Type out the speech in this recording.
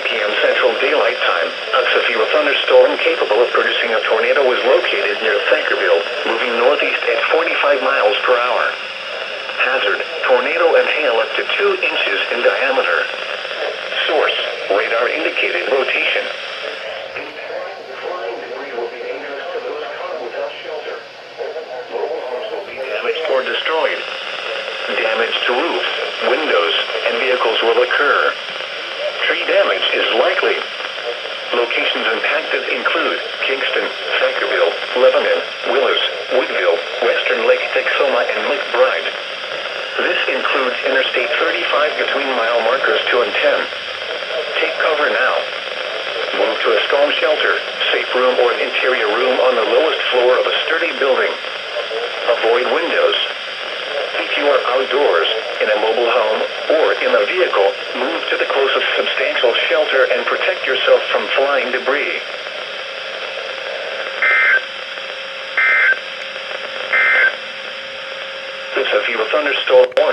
p.m. Central Daylight Time, a severe thunderstorm capable of producing a tornado was located near Thankerville, moving northeast at 45 miles per hour. Hazard, tornado and hail up to 2 inches in diameter. Source, radar indicated rotation. Flying debris will be dangerous to those caught without shelter. Mobile homes will be damaged or destroyed. Damage to roofs, windows, and vehicles will occur. Tree damage is likely. Locations impacted include Kingston, Thankerville, Lebanon, Willows, Woodville, Western Lake Texoma, and McBride. This includes Interstate 35 between mile markers 2 and 10. Take cover now. Move to a storm shelter, safe room, or an interior room on the lowest floor of a sturdy building. Avoid windows. If you are outdoors, in a mobile home, or in a vehicle, move to the closest substantial shelter and protect yourself from flying debris. The severe thunderstorm